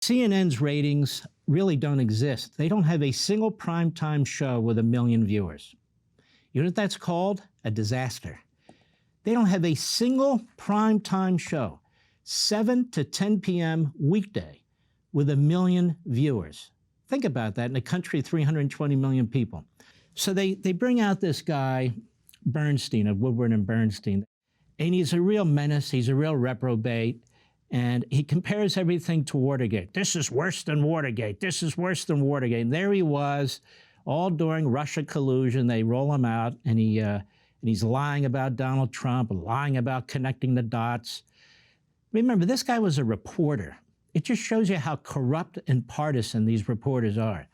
CNN's ratings really don't exist. They don't have a single primetime show with 1 million viewers. You know what that's called? A disaster. They don't have a single primetime show, 7 to 10 p.m. weekday, with 1 million viewers. Think about that in a country of 320 million people. So they bring out this guy, Bernstein, of Woodward and Bernstein, and he's a real menace. He's a real reprobate. And he compares everything to Watergate. This is worse than Watergate. This is worse than Watergate. And there he was, all during Russia collusion. They roll him out, and he's lying about Donald Trump, lying about connecting the dots. Remember, this guy was a reporter. It just shows you how corrupt and partisan these reporters are.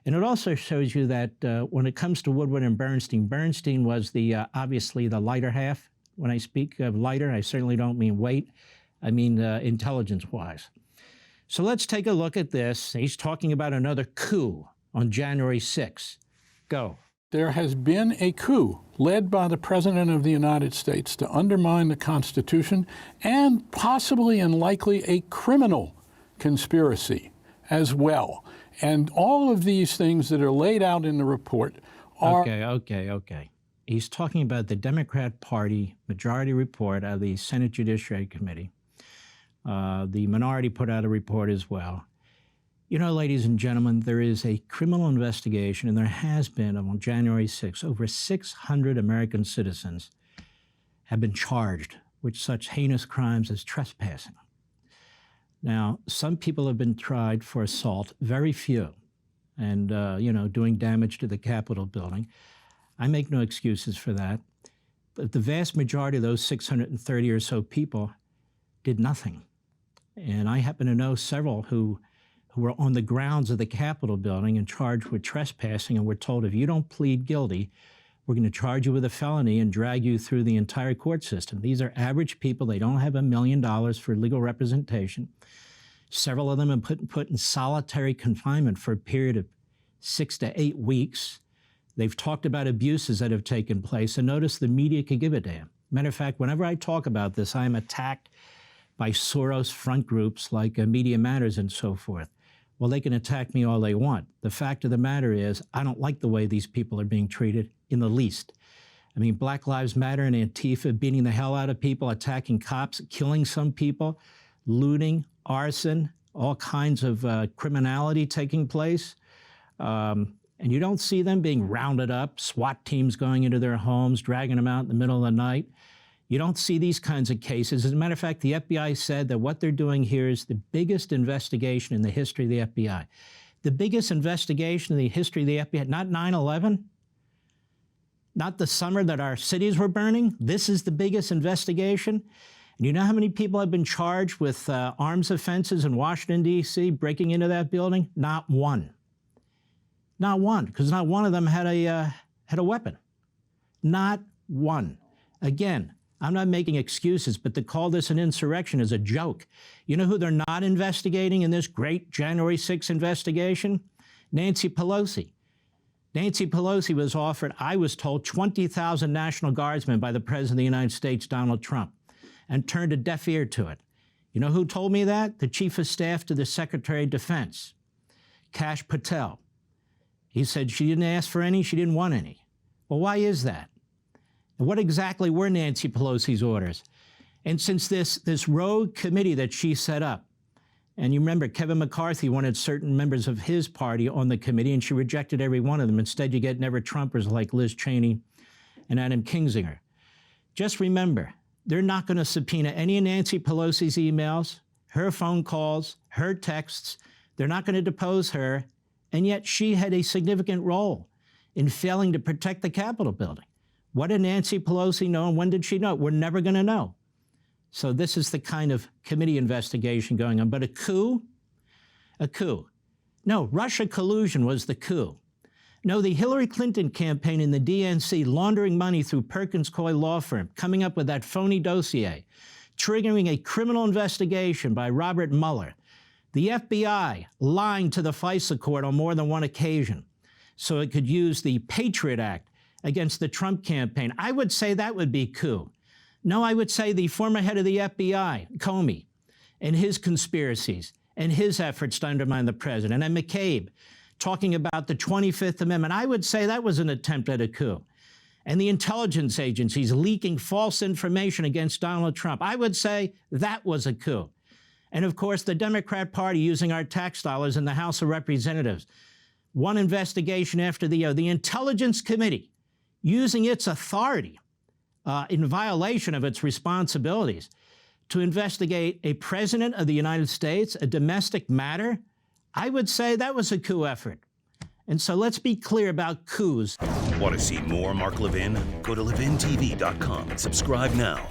And it also shows you that when it comes to Woodward and Bernstein, Bernstein was obviously the lighter half. When I speak of lighter, I certainly don't mean weight. I mean intelligence-wise. So let's take a look at this. He's talking about another coup on January 6th. Go. There has been a coup led by the President of the United States to undermine the Constitution and possibly and likely a criminal conspiracy as well. And all of these things that are laid out in the report are... Okay. He's talking about the Democrat Party majority report out of the Senate Judiciary Committee. The minority put out a report as well. You know, ladies and gentlemen, there is a criminal investigation, and there has been on January 6th. Over 600 American citizens have been charged with such heinous crimes as trespassing. Now, some people have been tried for assault, very few, and, doing damage to the Capitol building. I make no excuses for that. But the vast majority of those 630 or so people did nothing. And I happen to know several who were on the grounds of the Capitol building and charged with trespassing, and were told, if you don't plead guilty, we're going to charge you with a felony and drag you through the entire court system. These are average people. They don't have $1 million for legal representation. Several of them have been put in solitary confinement for a period of 6 to 8 weeks. They've talked about abuses that have taken place, and notice the media could give a damn. Matter of fact, whenever I talk about this, I am attacked by Soros front groups like Media Matters and so forth. Well, they can attack me all they want. The fact of the matter is, I don't like the way these people are being treated in the least. I mean, Black Lives Matter and Antifa beating the hell out of people, attacking cops, killing some people, looting, arson, all kinds of criminality taking place. And you don't see them being rounded up, SWAT teams going into their homes, dragging them out in the middle of the night. You don't see these kinds of cases. As a matter of fact, the FBI said that what they're doing here is the biggest investigation in the history of the FBI. The biggest investigation in the history of the FBI, not 9/11, not the summer that our cities were burning. This is the biggest investigation. And you know how many people have been charged with arms offenses in Washington, D.C., breaking into that building? Not one. Not one, because not one of them had a weapon. Not one. Again, I'm not making excuses, but to call this an insurrection is a joke. You know who they're not investigating in this great January 6th investigation? Nancy Pelosi. Nancy Pelosi was offered, I was told, 20,000 National Guardsmen by the President of the United States, Donald Trump, and turned a deaf ear to it. You know who told me that? The Chief of Staff to the Secretary of Defense, Kash Patel. He said she didn't ask for any, she didn't want any. Well, why is that? And what exactly were Nancy Pelosi's orders? And since this rogue committee that she set up, and you remember Kevin McCarthy wanted certain members of his party on the committee, and she rejected every one of them. Instead, you get never-Trumpers like Liz Cheney and Adam Kinzinger. Just remember, they're not going to subpoena any of Nancy Pelosi's emails, her phone calls, her texts. They're not going to depose her, and yet she had a significant role in failing to protect the Capitol building. What did Nancy Pelosi know, and when did she know? We're never going to know. So this is the kind of committee investigation going on. But a coup? A coup. No, Russia collusion was the coup. No, the Hillary Clinton campaign in the DNC laundering money through Perkins Coie law firm, coming up with that phony dossier, triggering a criminal investigation by Robert Mueller. The FBI lying to the FISA court on more than one occasion so it could use the Patriot Act against the Trump campaign. I would say that would be coup. No, I would say the former head of the FBI, Comey, and his conspiracies, and his efforts to undermine the president, and McCabe talking about the 25th Amendment. I would say that was an attempt at a coup. And the intelligence agencies leaking false information against Donald Trump. I would say that was a coup. And of course, the Democrat Party using our tax dollars in the House of Representatives. One investigation after the other. The Intelligence Committee using its authority in violation of its responsibilities to investigate a president of the United States, a domestic matter. I would say that was a coup effort. And so let's be clear about coups. Want to see more Mark Levin? Go to LevinTV.com and subscribe now.